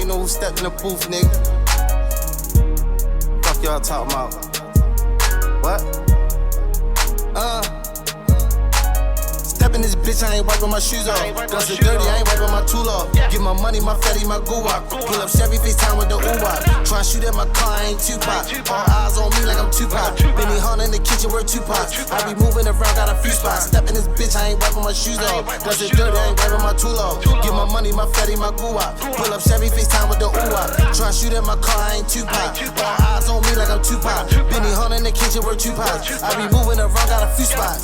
ain't know who stepped in the booth, nigga. Fuck y'all talking about? What? Step in this bitch, I ain't wiping my shoes off. Guns are dirty, I ain't wiping my tool off. Get my money, my fatty, my goo-wop. Pull up Chevy, FaceTime with the ooh-wop. Try shoot at my car, I ain't Tupac. All eyes on me like I'm Tupac. Benny Hunter in the kitchen, we're Tupac. I be moving around, got a few spots. Step in this bitch, I ain't wiping my shoes off. Guns are dirty, I ain't wiping my tool off. Get my money, my fatty, my goo-wop. Pull up Chevy, FaceTime with the ooh-wop. Try shoot at my car, I ain't Tupac. All eyes on me like I'm Tupac. Benny Hunter in the kitchen, we're Tupac. I be moving around, got a few spots.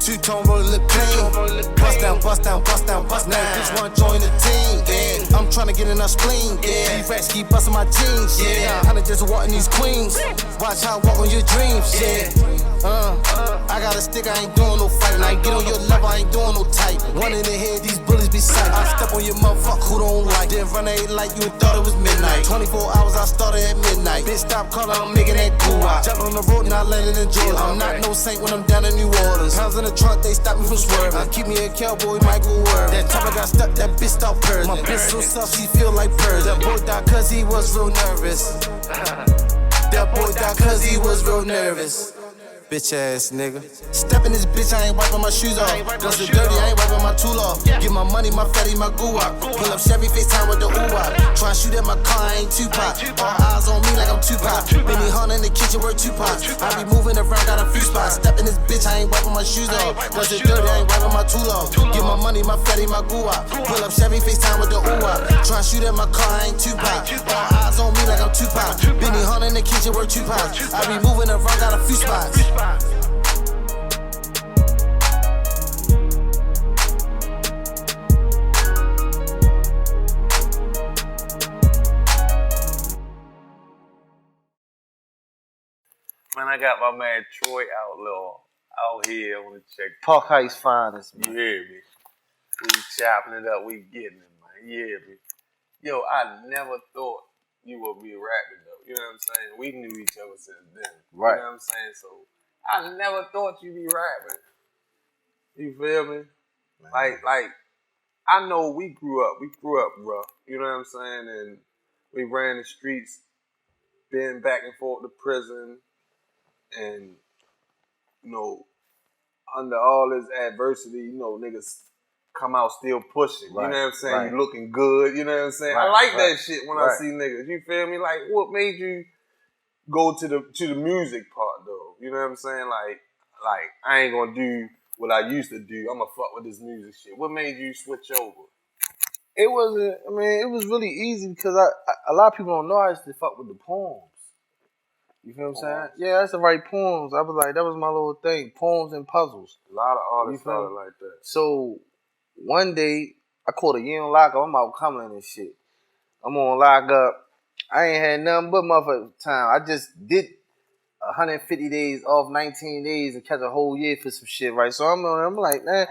Two-tone roll lip clean. Bust down, bust down, bust down, bust down. Bitch wanna join the team, yeah. I'm tryna get in our spleen, yeah. These rats keep busting my jeans, yeah. Hunter just wanting these queens. Watch how I walk on your dreams, yeah. I got a stick, I ain't doing no fighting. I ain't get on your level, I ain't doing no tight. One in the head, these bullets be sight. I step on your motherfucker who don't like. Then run a like you and thought it was midnight. 24 hours, I started at midnight. Bitch, stop calling, I'm making that cool out. Jump on the road, not landing in Jordan. I'm not no saint when I'm down in New Orleans. Pounds in the trunk, they stop me from swerving. Keep me a cowboy, Michael Word. That time I got stuck, that bitch stopped purring. My bitch so soft, she feel like purrs. That boy died cause he was real nervous. That boy died cause he was real nervous. Bitch ass nigga. Step in this bitch, I ain't wiping my shoes off. Guns are dirty, I ain't wiping my tool off. Get my money, my fatty, my goo-wop. Pull up Chevy, FaceTime with the ooh-wop. Try shoot at my car, I ain't Tupac. All eyes on me like I'm Tupac. Benny Hunter in the kitchen, we're Tupac. I be moving around, got a few spots. Step in this bitch, I ain't wiping my shoes off. Guns are dirty, I ain't wiping my tool off. Get my money, my fatty, my goo-wop. Pull up Chevy, FaceTime with the ooh-wop. Try shoot at my car, I ain't Tupac. All eyes on me like I'm Tupac. Benny Hunter in the kitchen, we're Tupac. I be moving around, got a few spots. Man, I got my man Troy Outlaw out here on the check. Park Heights finest, man. You hear me? We chopping it up, we getting it, man. You hear me? Yo, I never thought you would be rapping though. You know what I'm saying? We knew each other since then. Right. You know what I'm saying? So I never thought you'd be rapping. You feel me? Man. Like I know we grew up rough. You know what I'm saying? And we ran the streets, been back and forth to prison. And, you know, under all this adversity, you know, niggas come out still pushing. Right, you know what I'm saying? right. You looking good. You know what I'm saying? Right, I like right, that shit when I see niggas. You feel me? Like, what made you go to the music part though? You know what I'm saying? Like I ain't gonna do what I used to do. I'm gonna fuck with this music shit. What made you switch over? It wasn't. I mean, it was really easy because a lot of people don't know I used to fuck with the poems. You feel what I'm saying? Yeah, that's the right poems. I was like, that was my little thing. Poems and puzzles. A lot of artists started like that. So one day I caught a year on lockup. I'm out Cumberland and shit. I'm on lockup. I ain't had nothing but motherfucking time. I just did 150 days off 19 days and catch a whole year for some shit, right? So I'm like, man,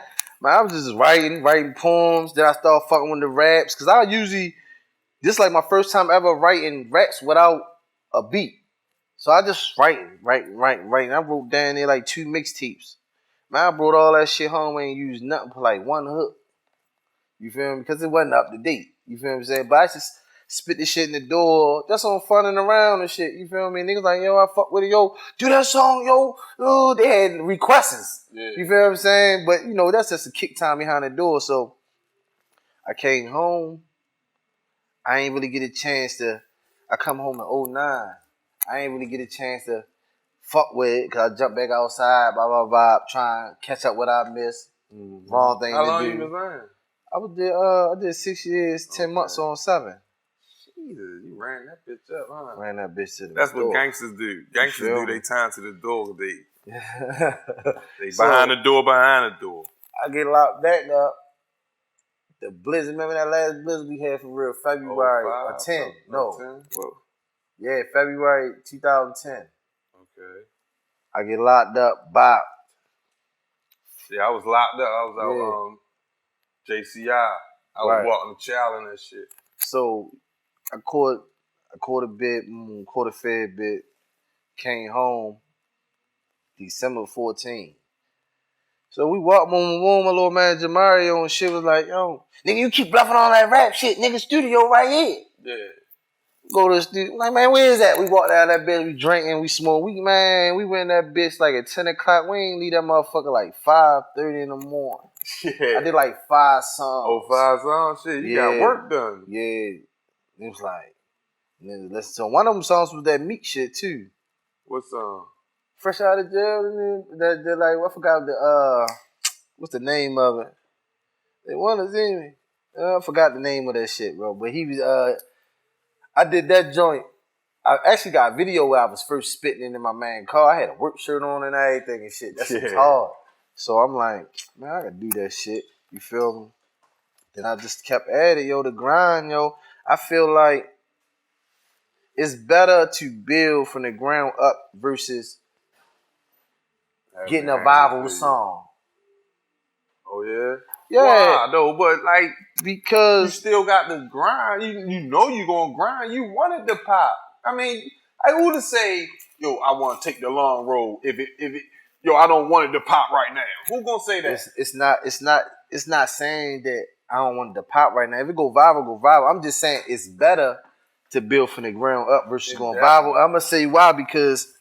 I was just writing poems. Then I started fucking with the raps. Cause I usually, this is like my first time ever writing raps without a beat. So I just writing. I wrote down there like 2 mixtapes. Man, I brought all that shit home and ain't used nothing for like 1 hook. You feel me? Because it wasn't up to date. You feel what I'm saying? But I just spit this shit in the door. That's on funning around and shit. You feel me? Niggas like, yo, I fuck with it. Yo, do that song, yo. Oh, they had requests. Yeah. You feel what I'm saying? But, you know, that's just a kick time behind the door. So I came home. I ain't really get a chance to. I come home in 09. I ain't really get a chance to fuck with it because I jumped back outside, blah, blah, blah, trying to catch up what I missed. Mm-hmm. Wrong thing to do. How long you been playing? I did 6 years, 10 months on 7. Jesus, you ran that bitch up, huh? Ran that bitch to the That's door. What gangsters do. Gangsters do their time to the door. They so, behind the door. I get locked back up. The blizzard, remember that last blizzard we had for real? February 10. No. 10? Whoa. Yeah, February 2010. Okay. I get locked up, bop. Yeah, I was locked up. I was out JCI. I was walking the child and that shit. So I caught a bit, caught a fair bit, came home December 14. So we walked on the room, my little man Jamario and shit was like, yo, nigga, you keep bluffing on that rap shit. Nigga, studio right here. Yeah. Go to the studio. Like, man, where is that? We walked out of that bitch, we drinking, we smoked. We went in that bitch like at 10 o'clock. We ain't leave that motherfucker like 5:30 in the morning. Yeah. I did like 5 songs. Oh, 5 songs? Shit, you got work done. Yeah. It was like, listen to one of them songs was that Meek shit too. What song? Fresh out of jail, and that like, I forgot what's the name of it? They want to see me. I forgot the name of that shit, bro. But he was, I did that joint. I actually got a video where I was first spitting into my man's car. I had a work shirt on and everything and shit. That shit was hard. So I'm like, man, I gotta do that shit. You feel me? Then I just kept at it, yo, the grind, yo. I feel like it's better to build from the ground up versus getting a viral song. Oh, yeah? Yeah. Why, though? But, like, because you still got the grind. You know you gonna grind. You wanted to pop. I mean, I would say, yo, I want to take the long road. If it, yo, I don't want it to pop right now. Who gonna say that? It's not saying that I don't want it to pop right now. If it go viral, go viral. I'm just saying it's better to build from the ground up versus going viral. I'm gonna say why, because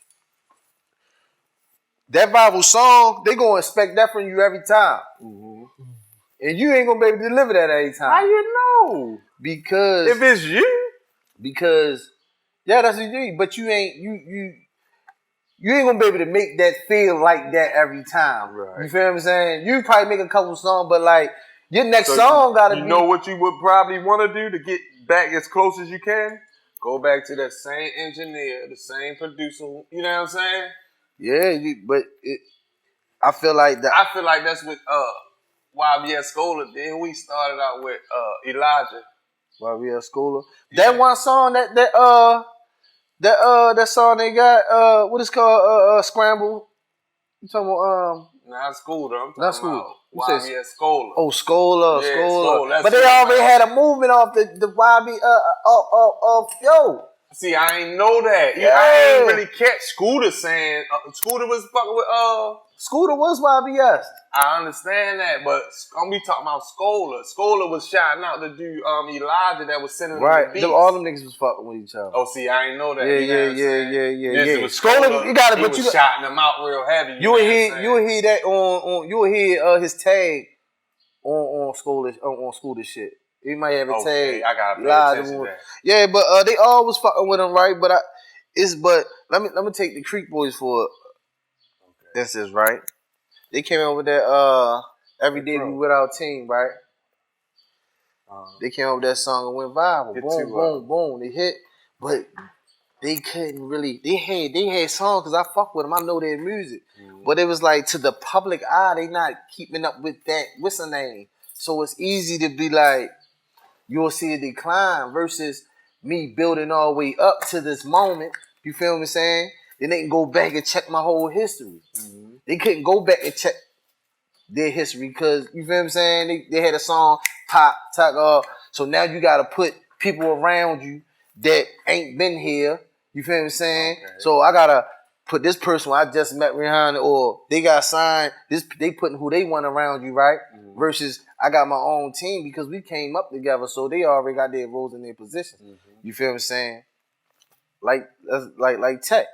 that viral song, they gonna expect that from you every time. Mm-hmm. And you ain't gonna be able to deliver that every time. How you know? Because if it's you. Because that's what you do. But you ain't gonna be able to make that feel like that every time. Right. You feel what I'm saying? You probably make a couple songs, but like your next song gotta be. You know what you would probably want to do to get back as close as you can? Go back to that same engineer, the same producer. You know what I'm saying? Yeah, I feel like that. I feel like that's what YBS Scholar did. We started out with Elijah. YBS Scholar. Yeah. That one song that song they got what is called Scramble. You talking about not Scooter. I'm talking not Scooter. about YBS Scholar. Oh, Scholar, yeah, Scholar. But they already had a movement off the YB yo. See, I ain't know that. Yeah. I ain't really catch Scooter saying Scooter was fucking with Scooter was YBS. I understand that, but we talking about Scholar. Scholar was shouting out the dude Elijah that was sending him the beats. All them niggas was fucking with each other. Oh, see, I ain't know that. Yeah. Scholar, you got it, but you shouting them out real heavy. You would hear that on you would hear his tag on Scholar shit. He might have a tag. I gotta pay attention to that. Yeah, but they always fucking with him, right? But let me take the Creek Boys for instance, right? They came out with that Every Day We With Our Team, right? They came out with that song and went viral. Boom. They hit, but they couldn't really. They had songs because I fuck with them. I know their music, but it was like to the public eye, they not keeping up with that. What's the name? So it's easy to be like, you'll see a decline versus me building all the way up to this moment. You feel what I'm saying? Then they can go back and check my whole history. Mm-hmm. They couldn't go back and check their history because, you feel what I'm saying? They had a song, pop, talk, so now you got to put people around you that ain't been here. You feel what I'm saying? Okay. So I got to put this person I just met Rihanna, or they got signed, they putting who they want around you, right? Mm-hmm. Versus I got my own team because we came up together, so they already got their roles in their positions. Mm-hmm. You feel what I'm saying? Like Tech,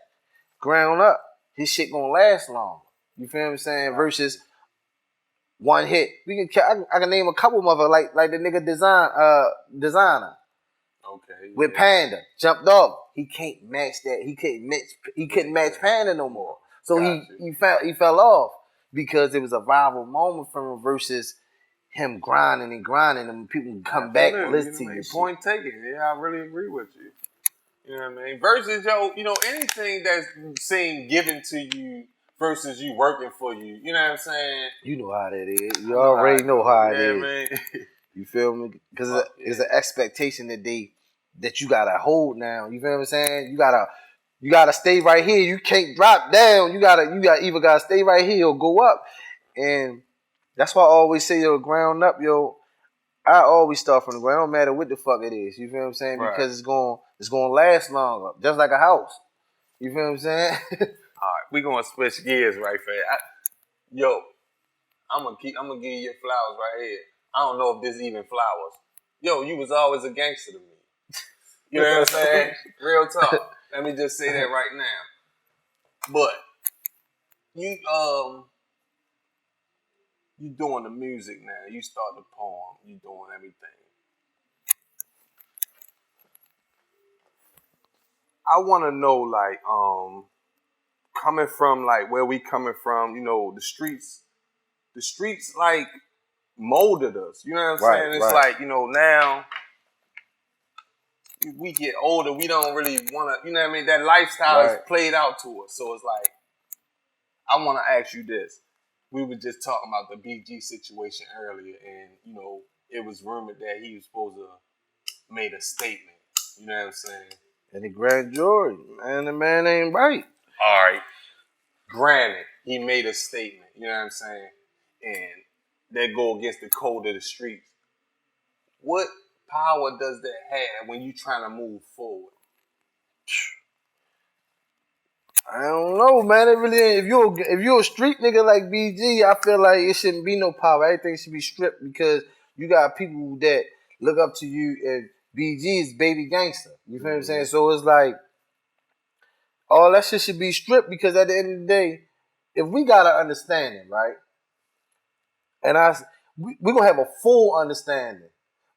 ground up, his shit gonna last long. You feel what I'm saying? Versus one hit. I can name a couple of them, like the nigga designer. Okay. With Panda, jumped off. He can't match that. He couldn't match Panda no more. So he fell off because it was a viral moment from him versus him grinding and people can come back and listen to you. Point taken. Yeah, I really agree with you. You know what I mean? Versus anything that's seen given to you versus you working for you. You know what I'm saying? You know how that is. You already know how it is. Man. You feel me? Because it's an expectation that you gotta hold now. You feel what I'm saying? You gotta stay right here. You can't drop down. You either gotta stay right here or go up. And that's why I always say, ground up, I always start from the ground. It don't matter what the fuck it is. You feel what I'm saying? Right. Because it's gonna last longer. Just like a house. You feel what I'm saying? All right, we gonna switch gears right fast. I'm gonna give you your flowers right here. I don't know if this is even flowers. Yo, you was always a gangster to me. You know what I'm saying? Real talk. Let me just say that right now. But you doing the music now. You start the poem. You doing everything. I want to know, like, coming from like where we coming from. You know, the streets like molded us. You know what I'm saying? It's like, you know, now we get older, we don't really want to, you know what I mean? That lifestyle is played out to us. So it's like, I want to ask you this. We were just talking about the BG situation earlier, and, you know, it was rumored that he was supposed to made a statement. You know what I'm saying? And the grand jury, man, the man ain't right. All right. Granted, he made a statement. You know what I'm saying? And that go against the code of the streets. What power does that have when you trying to move forward? I don't know, man. It really ain't. If you're a street nigga like BG, I feel like it shouldn't be no power. Everything should be stripped because you got people that look up to you, and BG is baby gangster. You feel what I'm saying? So it's like all that shit should be stripped because at the end of the day, if we got an understanding, right? And we gonna have a full understanding.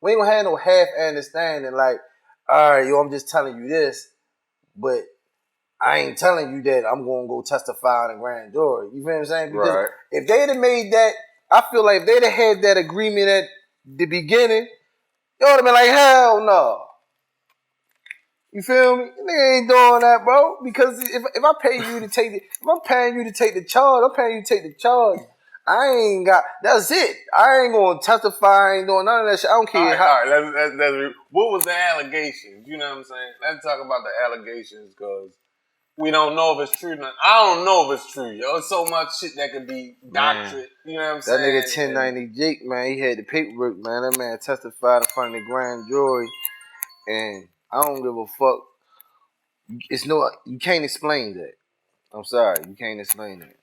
We ain't gonna have no half understanding. Like, all right, yo, I'm just telling you this, but I ain't telling you that I'm gonna go testify in a grand jury. You feel what I'm saying? Because if they'd have made that, I feel like if they'd have had that agreement at the beginning, they would have been like, hell no. You feel me? Nigga ain't doing that, bro. Because if I pay you to take if I'm paying you to take the charge, I'm paying you to take the charge. I ain't got. That's it. I ain't gonna testify. I ain't doing none of that shit. I don't care. All right. Let's what was the allegations? You know what I'm saying? Let's talk about the allegations because we don't know if it's true. I don't know if it's true, yo. There's so much shit that could be doctored. You know what I'm saying? That nigga 1090 Jake, man, he had the paperwork, man. That man testified in front of the grand jury, and I don't give a fuck. You can't explain that. I'm sorry, you can't explain that.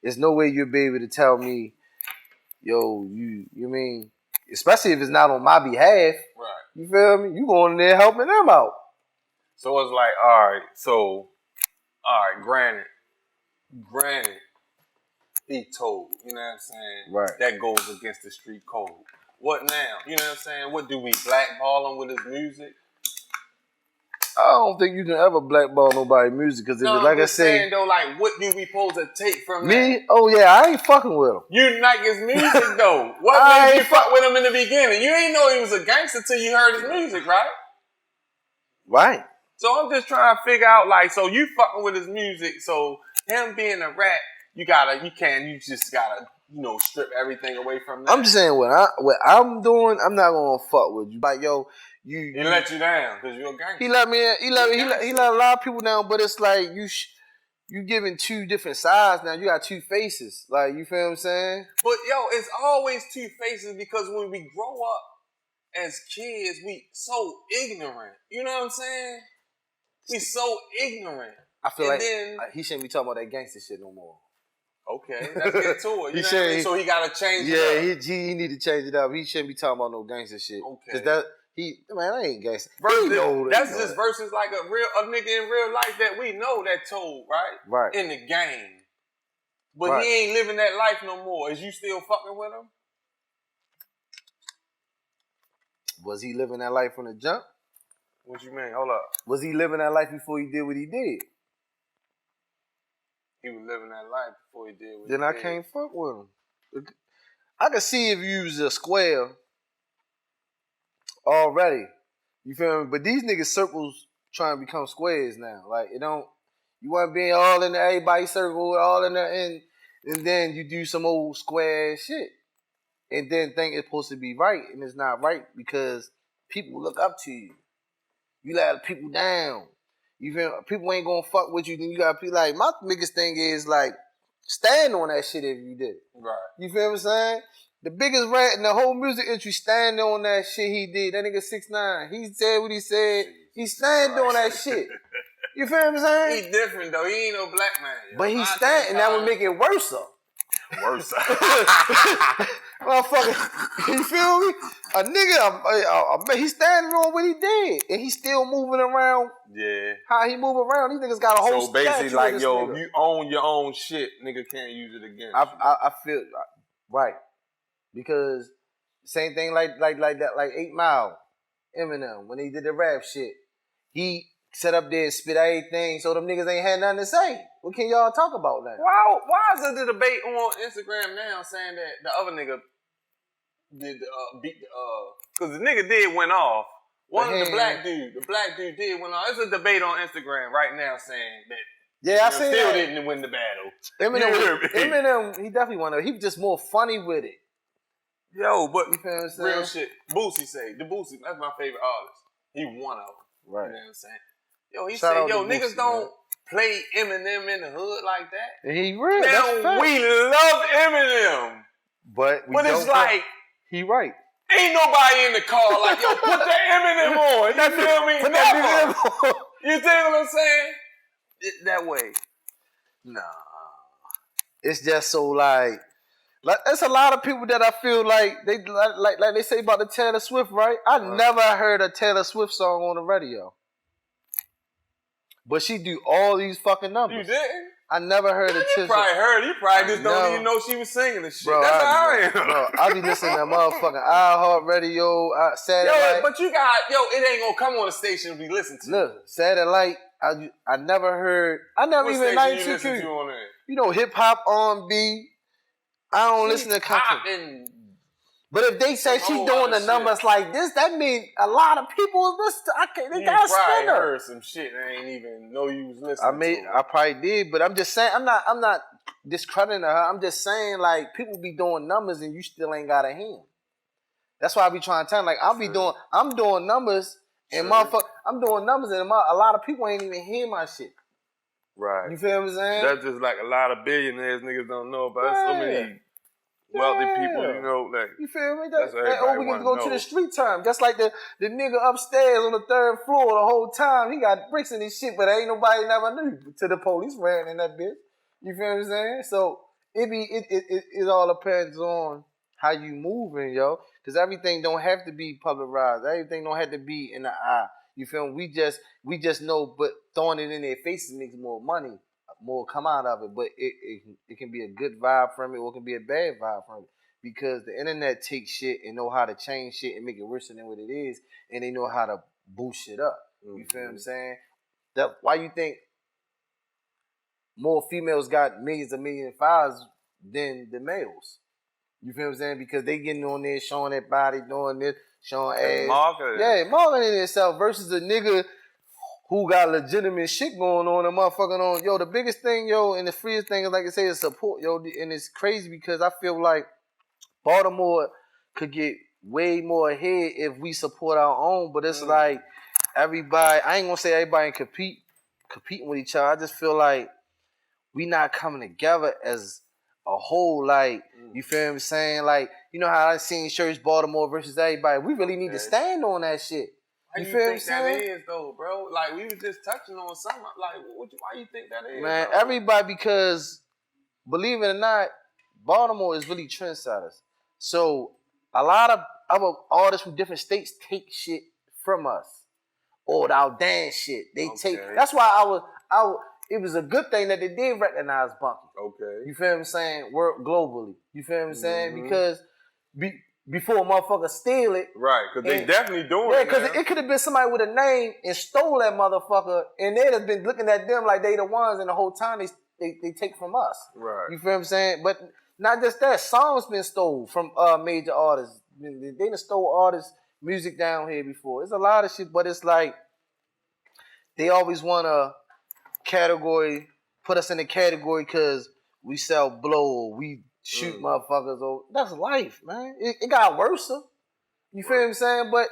There's no way you'll be able to tell me, yo, you mean, especially if it's not on my behalf. Right. You feel me? You going in there helping them out. So it's like, all right, granted, he told, you know what I'm saying? Right. That goes against the street code. What now? You know what I'm saying? What do we blackball him with his music? I don't think you can ever blackball nobody's music because like I said, saying though, like, what do we supposed to take from me? that? Oh yeah, I ain't fucking with him. You like his music though. What made you fuck with him in the beginning? You ain't know he was a gangster till you heard his music, right? Right. So I'm just trying to figure out, like, so you fucking with his music, so him being a rat, you just gotta, you know, strip everything away from that. I'm just saying what I'm doing, I'm not gonna fuck with you. Like, yo, he let you down because you're a gangster. He let a lot of people down, but it's like you giving two different sides now. You got two faces. Like, you feel what I'm saying? But yo, it's always two faces because when we grow up as kids, we so ignorant. You know what I'm saying? We so ignorant. I feel like he shouldn't be talking about that gangster shit no more. Okay, let's get to it. You know what I mean? So he gotta change it up. Yeah, he need to change it up. He shouldn't be talking about no gangster shit. Okay. Cause I ain't gangster. That's just versus like a nigga in real life that we know that told, right? Right. In the game. But he ain't living that life no more. Is you still fucking with him? Was he living that life from the jump? What you mean? Hold up. Was he living that life before he did what he did? He was living that life before he did what he did. Then I can't fuck with him. I can see if you was a square already. You feel me? But these niggas circles trying to become squares now. Like, you want to be all in everybody's circle, all in there, and then you do some old square shit. And then think it's supposed to be right, and it's not right because people look up to you. You let people down. You feel people ain't gonna fuck with you. Then you gotta be like, my biggest thing is like, stand on that shit if you did. Right. You feel what I'm saying? The biggest rat in the whole music industry stand on that shit he did. That nigga 6ix9ine. He said what he said. He stand on that shit. You feel what I'm saying? He different though. He ain't no black man. But he stand, and that would make it worse up. Worse. Motherfucker, you feel me? A nigga, he's standing on what he did, and he's still moving around. Yeah. How he move around? These niggas got a whole. So basically, like, if you own your own shit, nigga can't use it against you. I feel right because same thing like 8 Mile, Eminem when he did the rap shit, he set up there and spit everything, so them niggas ain't had nothing to say. What can y'all talk about now? Why is there the debate on Instagram now saying that the other nigga did beat because the nigga did went off. The black dude did went off. There's a debate on Instagram right now saying that. Yeah, I see still that. didn't win the battle. Eminem, he definitely won. He was just more funny with it. Yo, but you feel what I'm saying? Real shit. Boosie say the Boosie. That's my favorite artist. He one of them. Right. You know what I'm saying? Yo, he said, niggas don't play Eminem in the hood like that. And he real. Now we love Eminem, but it's like he right. Ain't nobody in the car like, yo, put that Eminem on. You feel me? Put that Eminem on. You think what I'm saying? That way. Nah. It's just so like there's a lot of people that I feel like they say about the Taylor Swift, right? I never heard a Taylor Swift song on the radio. But she do all these fucking numbers. You didn't? I never heard a Taylor. You probably heard. You probably just don't even know she was singing the shit. Bro, that's how I am. Bro, I be listening to motherfucking iHeartRadio, Satellite. Yo, but you got, it ain't gonna come on the station we listen to. Look, Satellite, I never heard. I never even like hip hop, R&B. I don't listen to country. But if they say she doing the numbers like this, that means a lot of people listen. They got a spinner. You heard some shit I ain't even know you was listening to. I probably did, but I'm just saying, I'm not discrediting her. I'm just saying, like, people be doing numbers and you still ain't got a hand. That's why I be trying to tell them, like, I'm doing numbers and I'm doing numbers and a lot of people ain't even hear my shit. Right. You feel what I'm saying? That's just like a lot of billionaires niggas don't know about. Yeah. So many wealthy people, like. You feel me? We can go to the street term. Just like the nigga upstairs on the 3rd floor the whole time. He got bricks in his shit, but ain't nobody never knew till the police ran in that bitch. You feel what I'm saying? So it all depends on how you moving, yo. Because everything don't have to be publicized. Everything don't have to be in the eye. You feel me? We just know, but throwing it in their faces makes more money. More come out of it, but it can be a good vibe from it or it can be a bad vibe from it because the internet takes shit and know how to change shit and make it worse than what it is, and they know how to boost shit up. You feel what I'm saying? That why you think more females got millions of followers than the males? You feel what I'm saying? Because they getting on there showing their body, doing this, showing ass. Marketing itself versus a nigga who got legitimate shit going on and motherfucking on. Yo, the biggest thing, and the freest thing is, like I say, is support, and it's crazy because I feel like Baltimore could get way more ahead if we support our own, but it's like everybody, I ain't gonna say everybody competing with each other. I just feel like we not coming together as a whole, like, you feel what I'm saying? Like, you know how I seen shirts Baltimore versus everybody. We really need to stand on that shit. Why you think that is, though, bro? Like, we was just touching on something. Like, why you think that is? Man, everybody, because, believe it or not, Baltimore is really trendsetters. So, a lot of other artists from different states take shit from us. Or our dance shit. That's why it was a good thing that they did recognize Bunky. Okay. You feel what I'm saying? Work globally. You feel what I'm saying? Because before a motherfucker steal it. Right, because they definitely doing it. Yeah, because it could have been somebody with a name and stole that motherfucker, and they'd have been looking at them like they the ones, and the whole time they take from us. Right. You feel what I'm saying? But not just that, songs been stole from major artists. They done stole artists' music down here before. It's a lot of shit, but it's like they always want to put us in a category because we sell blow or we shoot motherfuckers over. That's life, man. It got worse. You feel what I'm saying? But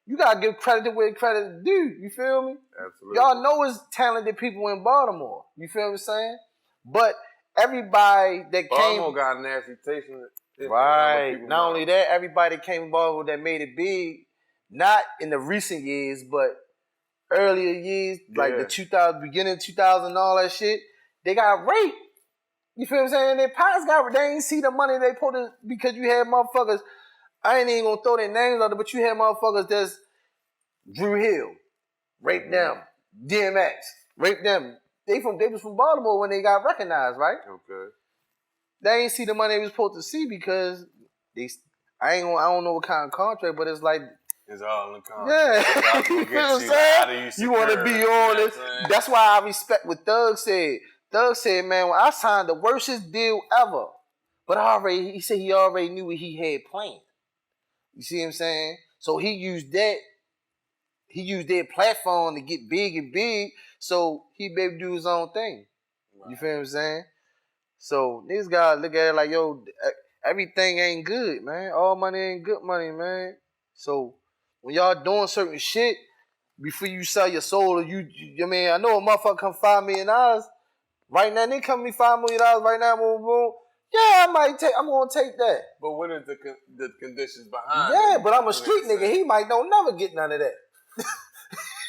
you gotta give credit to where credit is due. You feel me? Absolutely. Y'all know it's talented people in Baltimore. You feel what I'm saying? But everybody that Baltimore got a nasty taste in it. Right. Not only that, everybody that came in Baltimore that made it big, not in the recent years, but earlier years, like the beginning of 2000 and all that shit, they got raped. You feel what I'm saying? Their parents they ain't see the money they put in because you had motherfuckers. I ain't even gonna throw their names out there, but you had motherfuckers that's Drew Hill, raped them, DMX, raped them. They was from Baltimore when they got recognized, right? Okay. They ain't see the money they was supposed to see because I don't know what kind of contract, but it's like it's all in the contract. Yeah. You know what I'm saying? You want to be on it. That's why I respect what Thug said. Thug said, man, when I signed the worstest deal ever, but he said he already knew what he had planned. You see what I'm saying? So he used their platform to get big and big, so he be able to do his own thing. Right. You feel what I'm saying? So these guys look at it like, yo, everything ain't good, man. All money ain't good money, man. So when y'all doing certain shit, before you sell your soul, I know a motherfucker come $5 million right now. They come me $5 million right now, boom, boom. Yeah, I'm gonna take that. But what is the conditions behind? Yeah, but I'm a street nigga. He might don't never get none of that.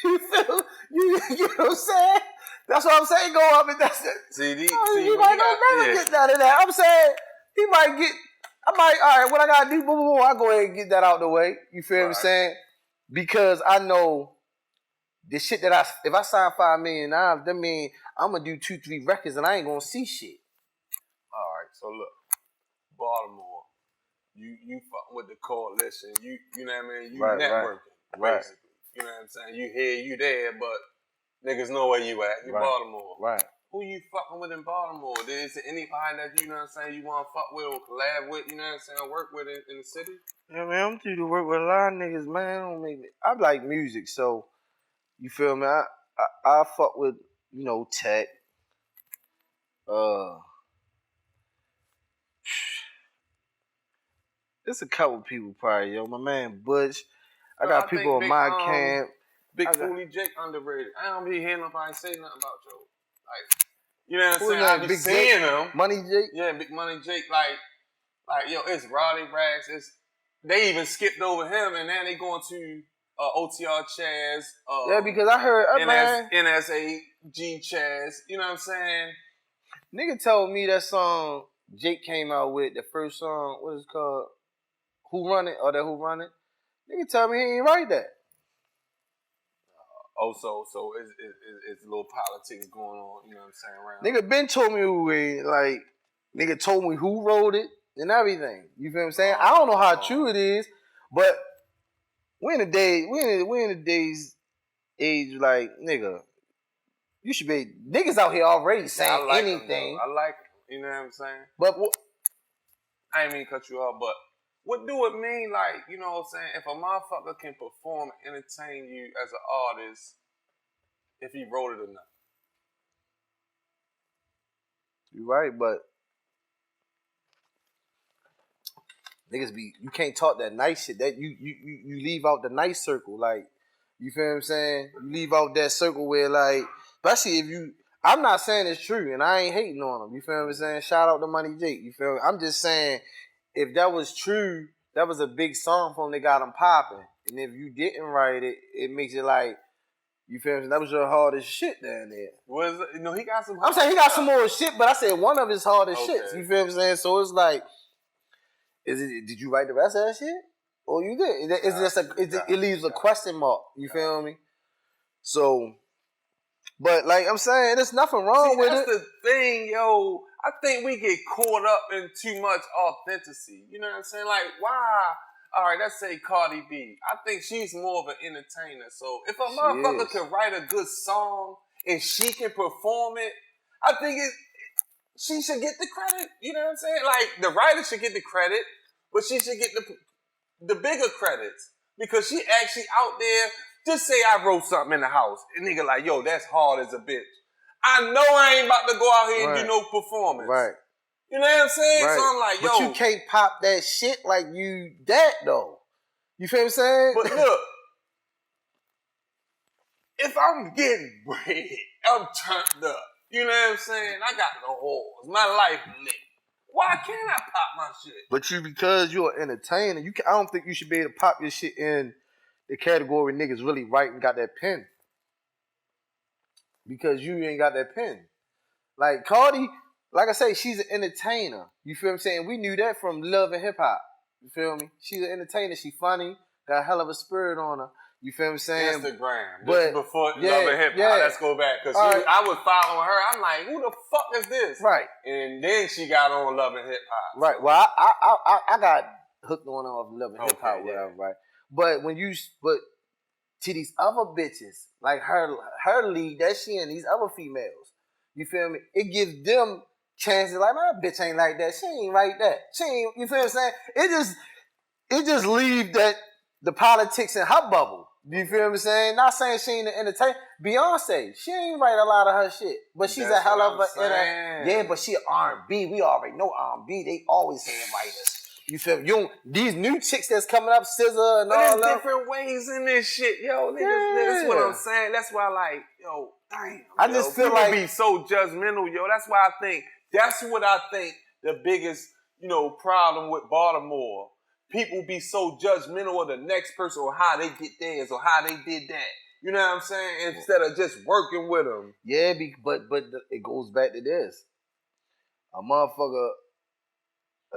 You feel? You know what I'm saying? That's what I'm saying. Go up and that's it. He might not never get none of that. I'm saying he might get. All right, what I gotta do, boom, boom, boom, I go ahead and get that out the way. You feel what I'm saying? Because I know the shit that if I sign $5 million, that mean I'm gonna do 2-3 records and I ain't gonna see shit. All right, so look, Baltimore, you fucking with the coalition, you know what I mean? You networking, basically. You know what I'm saying? You here, you there, but niggas know where you at. You Baltimore. Right. Who you fucking with in Baltimore? Is there anybody that, you know what I'm saying, you want to fuck with or collab with, you know what I'm saying, work with in the city? Yeah, man, I'm due to work with a lot of niggas, man. I like music, so, you feel me? I fuck with, Tech. There's a couple people probably, yo. My man Butch. I got people in my camp. Big Foolie Jake underrated. I don't be hearing nobody say nothing about Joe. Like, you know what I'm saying? I be seeing him. Money Jake? Yeah, Big Money Jake. Like, yo, it's Roddy Rags. They even skipped over him, and now they going to OTR Chaz. Yeah, because I heard NSAG Chaz. You know what I'm saying? Nigga told me that song Jake came out with, the first song, what is it called? Who Run It? Or that Who Run It? Nigga told me he ain't write that. So it's a little politics going on, you know what I'm saying, around. Nigga Ben told me nigga told me who wrote it and everything. You feel what I'm saying? I don't know how true it is, but we in the days age like, nigga, you should be niggas out here already saying anything. I like it, you know what I'm saying? But I ain't mean to cut you off, but what do it mean, like, you know what I'm saying, if a motherfucker can perform and entertain you as an artist, if he wrote it or not? You're right, but niggas you can't talk that nice shit. That you leave out the nice circle, like, you feel what I'm saying? You leave out that circle where, like, especially if I'm not saying it's true, and I ain't hating on him. You feel what I'm saying? Shout out to Money Jake. You feel me? I'm just saying, if that was true, that was a big song for him that got him popping. And if you didn't write it, it makes it like, you feel me? That was your hardest shit down there. He got some. I'm saying he got some more shit, but I said one of his hardest shits. You feel what I'm saying? So it's like, did you write the rest of that shit? Or you did? It leaves a question mark. You feel me? So, but like I'm saying, there's nothing wrong with it. That's the thing, yo. I think we get caught up in too much authenticity. You know what I'm saying? Like, why? All right, let's say Cardi B. I think she's more of an entertainer. So if a motherfucker can write a good song and she can perform it, I think she should get the credit. You know what I'm saying? Like, the writer should get the credit, but she should get the bigger credits because she actually out there. Just say I wrote something in the house, and nigga like, yo, that's hard as a bitch. I know I ain't about to go out here and do no performance. Right. You know what I'm saying? Right. So I'm like, yo. But you can't pop that shit like you that, though. You feel what I'm saying? But look, if I'm getting bread, I'm turned up. You know what I'm saying? I got no holes. My life lit. Why can't I pop my shit? But because you're an entertainer, I don't think you should be able to pop your shit in the category niggas really write and got that pen. Because you ain't got that pen. Like Cardi, like I say, she's an entertainer. You feel what I'm saying? We knew that from Love and Hip Hop. You feel me? She's an entertainer. She funny. Got a hell of a spirit on her. You feel what I'm saying? Instagram. But this is before Love and Hip Hop. Let's go back. Because I was following her. I'm like, who the fuck is this? Right. And then she got on Love and Hip Hop. Right. Well, I got hooked on off Love and Hip Hop, whatever, right? But to these other bitches, like her lead that she and these other females, you feel me? It gives them chances like, my bitch ain't like that. She ain't like that. She ain't, you feel what I'm saying? It just leave the politics in her bubble. You feel what I'm saying? Not saying she ain't an entertainer. Beyonce, she ain't write a lot of her shit, but she's a hell of a yeah. But she R&B. We already know R&B. They always hand writers. You feel me? These new chicks that's coming up, SZA and all that. There's different ways in this shit, yo. Niggas, that's what I'm saying. That's why, like, yo, damn. I just feel like be so judgmental, yo. That's why that's what I think the biggest, problem with Baltimore. People be so judgmental of the next person or how they get theirs or how they did that. You know what I'm saying? Instead of just working with them. Yeah, but it goes back to this. A motherfucker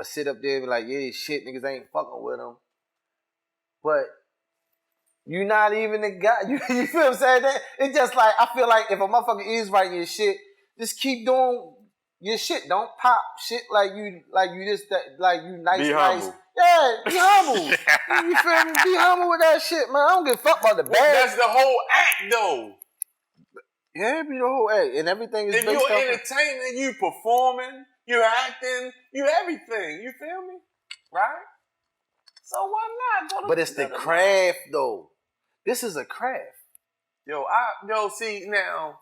sit up there and be like, yeah, shit, niggas ain't fucking with him. But you not even the guy. You feel what I'm saying? It's just like, I feel like if a motherfucker is writing your shit, just keep doing your shit. Don't pop shit like you nice. Be humble. Yeah, be humble. You feel me? Be humble with that shit, man. I don't give a fuck about the bad. That's the whole act, though. Yeah, be the whole act. And everything is if based you're off entertaining, you performing, you acting, you everything. You feel me? Right? So why not? But it's the craft, though. This is a craft. See, now,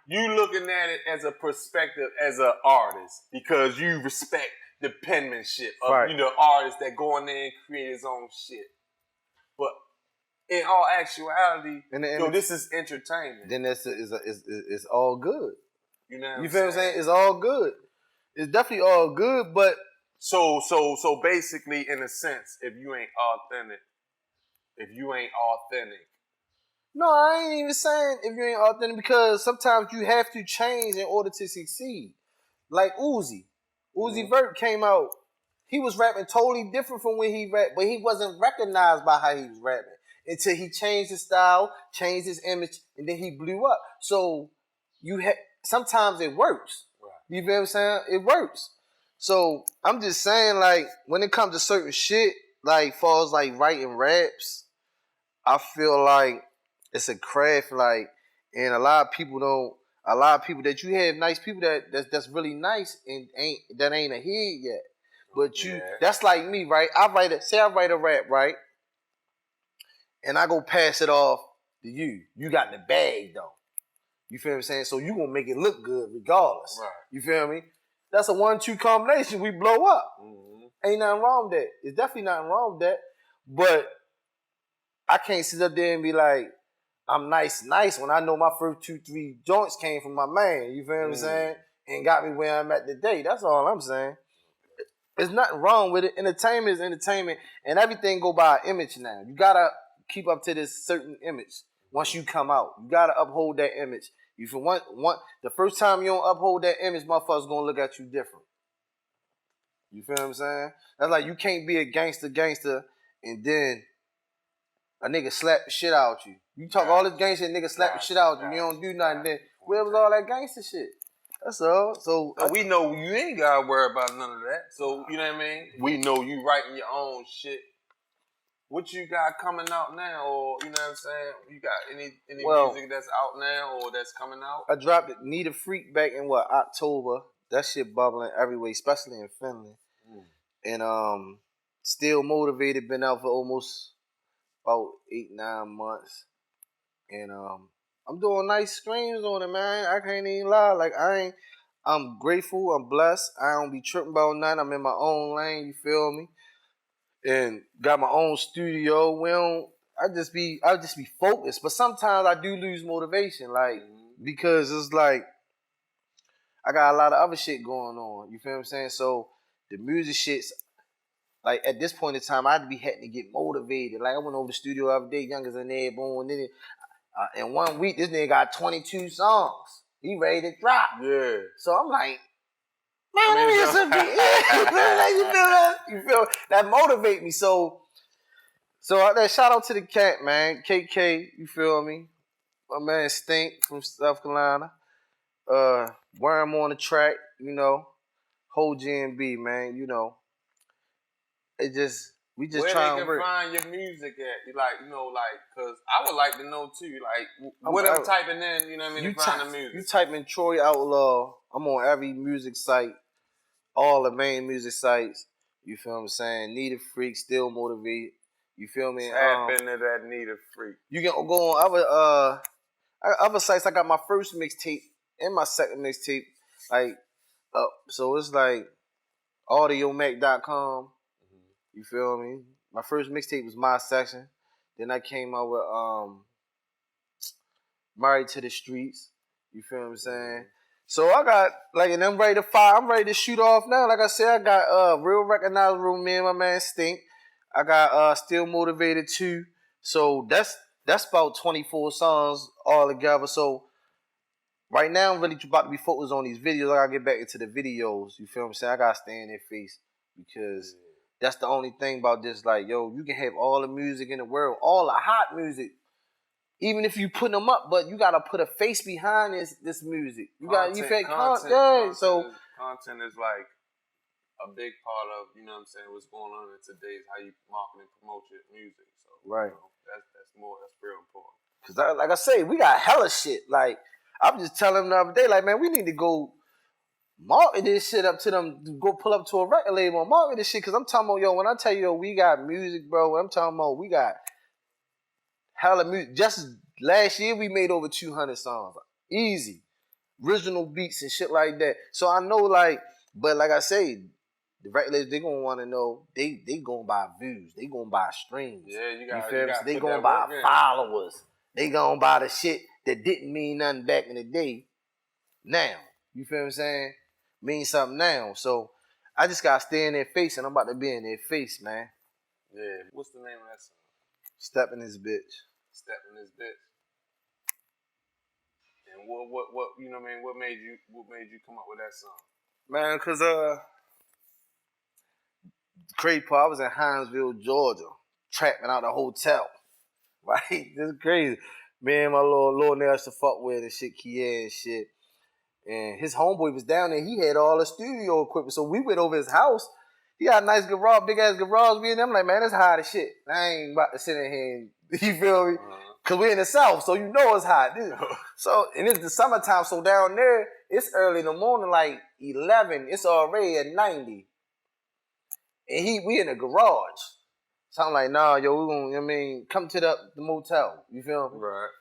you looking at it as a perspective as an artist because you respect the penmanship of artists that go in there and create his own shit. But in all actuality, this is entertainment. Then it's all good. You know you feel what I'm saying? It's all good. It's definitely all good, but so basically, in a sense, if you ain't authentic. No, I ain't even saying if you ain't authentic because sometimes you have to change in order to succeed. Like Uzi Vert came out. He was rapping totally different from when he rapped, but he wasn't recognized by how he was rapping until he changed his style, changed his image, and then he blew up. So sometimes it works. Right. You feel what I'm saying? It works. So I'm just saying, like, when it comes to certain shit, like, far as like writing raps, I feel like it's a craft, like, and a lot of people that you have nice people that's really nice and ain't a hit yet. But that's like me, right? I write a rap, right? And I go pass it off to you. You got the bag though. You feel what I'm saying? So you gonna make it look good regardless. Right. You feel me? That's a 1-2 combination. We blow up. Mm-hmm. Ain't nothing wrong with that. It's definitely nothing wrong with that. But I can't sit up there and be like, I'm nice when I know my first 2-3 joints came from my man. You feel what I'm saying? And got me where I'm at today. That's all I'm saying. There's nothing wrong with it. Entertainment is entertainment, and everything go by image now. You gotta keep up to this certain image. Once you come out, you gotta uphold that image. You for one the first time you don't uphold that image, motherfuckers gonna look at you different. You feel what I'm saying? That's like you can't be a gangster, and then a nigga slap the shit out you. You talk all this gangster, nigga slap the shit out you. You don't do nothing. Then where was all that gangster shit? That's all. So we know you ain't gotta worry about none of that. So you know what I mean? We know you writing your own shit. What you got coming out now, or you know what I'm saying? You got any music that's out now or that's coming out? I dropped it. Need a Freak back in October. That shit bubbling everywhere, especially in Finland. And Still Motivated been out for almost about 8-9 months. And I'm doing nice streams on it, man. I can't even lie. Like I'm grateful. I'm blessed. I don't be tripping about nothing. I'm in my own lane. You feel me? And got my own studio. I just be focused. But sometimes I do lose motivation, like because it's like I got a lot of other shit going on. You feel what I'm saying? So the music shit's like at this point in time, I'd be having to get motivated. Like I went over the studio the other day, youngers in there, boom, and then in 1 week, this nigga got 22 songs. He ready to drop. Yeah. So I'm like, Man, let me get some beat. You feel that motivate me. So that shout out to the cat, man. KK, you feel me? My man Stink from South Carolina. Worm on the track, you know. Whole GMB, man, you know. We just where trying they to can work. find your music at, cause I would like to know too, what I'm typing in, you know what I mean, to find the music. You type in Troy Outlaw. I'm on every music site, all the main music sites. You feel what I'm saying? Need a Freak, Still Motivated. You feel me? Tap into that Need a Freak. You can go on other sites. I got my first mixtape and my second mixtape, so it's like audiomac.com. You feel me? My first mixtape was My Section. Then I came out with Married to the Streets. You feel what I'm saying? So I got and I'm ready to fire. I'm ready to shoot off now. Like I said, I got Real Recognizable, me and my man Stink. I got Still Motivated too. So that's about 24 songs all together. So right now I'm really about to be focused on these videos. I gotta get back into the videos. You feel what I'm saying? I gotta stay in their face because that's the only thing about this. Like, yo, you can have all the music in the world, all the hot music, even if you put them up, but you gotta put a face behind this music. Content is like a big part of, you know what I'm saying, what's going on in today's, how you market and promote your music. So right, that's real important. Cause like I say, we got hella shit. Like I'm just telling them the other day, like, man, we need to go market this shit up to them, go pull up to a record label and market this shit. Cause I'm talking about, yo, when I tell you, yo, we got music, bro. I'm talking about, we got hella music. Just last year, we made over 200 songs. Easy. Original beats and shit like that. So I know, but like I say, the record labels, they gonna want to know, they gonna buy views. They gonna buy streams. Yeah, you got They gonna buy followers. They gonna buy the shit that didn't mean nothing back in the day. Now. You feel what I'm saying? Means something now. So I just gotta stay in their face, and I'm about to be in their face, man. Yeah. What's the name of that song? Step in this bitch. Step in this bitch. And what you know what I mean? What made you come up with that song? Man, cause crazy part, I was in Hinesville, Georgia, trapping out the hotel. Right? This is crazy. Me and my little nails to fuck with and shit, Kia and shit. And his homeboy was down there. He had all the studio equipment. So we went over his house. He got a nice garage, big ass garage. Me and them like, man, that's hot as shit. I ain't about to sit in here and, you feel me? Cause we're in the South, so you know it's hot. So, and it's the summertime, so down there, it's early in the morning, like 11. It's already at 90. And we in the garage. So I'm like, nah, yo, we gonna, you know what I mean, come to the motel. You feel me? Right.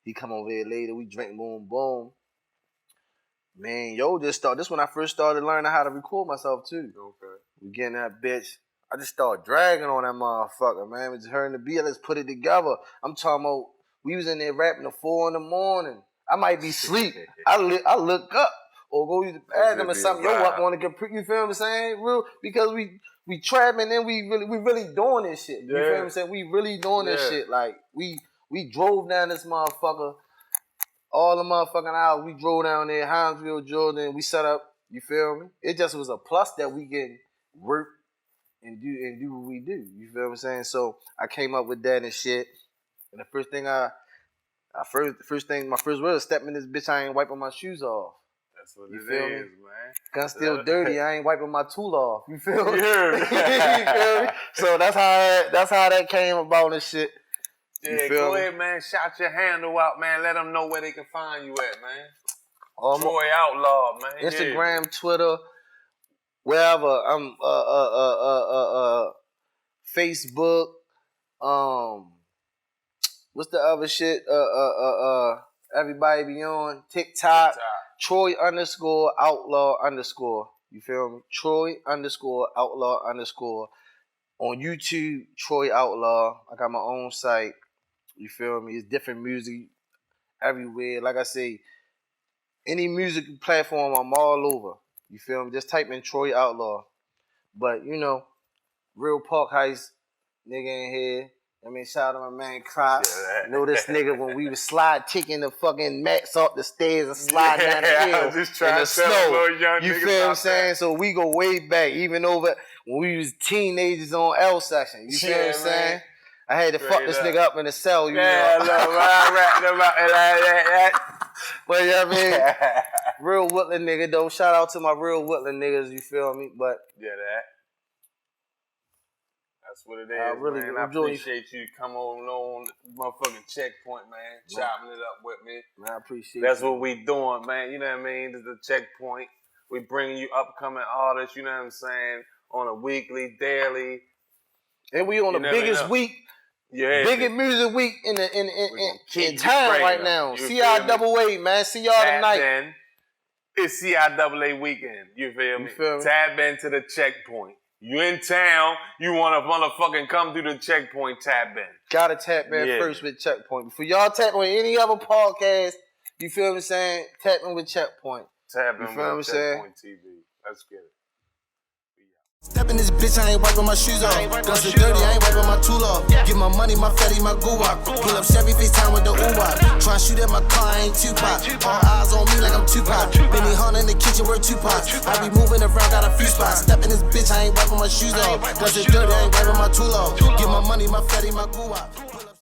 He come over there later. We drink, boom, boom. Man, yo, this when I first started learning how to record myself too. Okay. We getting that bitch. I just started dragging on that motherfucker, man. We just heard the beat. Let's put it together. I'm talking about, we was in there rapping at 4 a.m. I might be asleep. I look up or go use the bathroom or something. Yo, up on the computer. You feel what I'm saying? Real, because we trapping and we really doing this shit. You feel what I'm saying? We really doing this shit. Like we drove down this motherfucker. All the motherfucking hours we drove down there, Hinesville, Jordan. We set up. You feel me? It just was a plus that we can work and do what we do. You feel what I'm saying? So I came up with that and shit. And the first thing my first word was stepping this bitch. I ain't wiping my shoes off. That's what you it feel is, me? man. Gun still dirty. I ain't wiping my tool off. You feel me? Yeah. You feel me? So that's how that came about and shit. Yeah, go ahead, man. Shout your handle out, man. Let them know where they can find you at, man. Troy Outlaw, man. Instagram, Twitter, wherever. I'm Facebook. What's the other shit? Everybody be on TikTok. Troy _Outlaw_. You feel me? Troy _Outlaw_. On YouTube, Troy Outlaw. I got my own site. You feel me? It's different music everywhere. Like I say, any music platform, I'm all over. You feel me? Just type in Troy Outlaw. But, you know, real Park Heist nigga in here. I mean, shout out to my man Crocs. Yeah, Know this nigga when we was taking the fucking mats off the stairs and sliding down the hill I was just trying in the to tell snow. little young You niggas feel what I'm out saying? there. So we go way back, even over when we was teenagers on L section. You feel what I'm saying? Man. I had to fuck this nigga up in the cell, you Yeah, know. look, I rap about it like that. But you know what I mean? Real Woodland nigga though. Shout out to my real Woodland niggas, you feel me? But Yeah, that's what it is, I really man. I enjoy- appreciate you coming on the motherfucking checkpoint, man. Chopping it up with me. man, I appreciate That's you. what we doing, man. You know what I mean? This is the checkpoint. We bringing you upcoming artists, you know what I'm saying, on a weekly, daily. And we on the You never biggest know. week, Yeah. biggest music week in keep town bringing right them. now. You feel CIAA, man. See y'all tonight. Then it's CIAA weekend. You feel me? You feel me? Tap into the checkpoint. You in town, you want to motherfucking come through the checkpoint, tap in. Gotta tap in Yeah. first with Checkpoint. Before y'all tap on any other podcast, you feel me saying? Tap in with Checkpoint. Tap You in feel what I'm with saying? Checkpoint TV. Let's get it. Step in this bitch, I ain't wiping my shoes off. Guns are dirty, I ain't wiping my tool off. Get my money, my fatty, my goo-wop. Pull up Chevy, FaceTime with the ooh-wop. Try and shoot at my car, I ain't Tupac. All eyes on me like I'm Tupac. Benny Hunter in the kitchen, we're Tupac. I be moving around, got a few spots. Step in this bitch, I ain't wiping my shoes off. Guns are dirty, I ain't wiping my tool off. Get my money, my fatty, my goo-wop.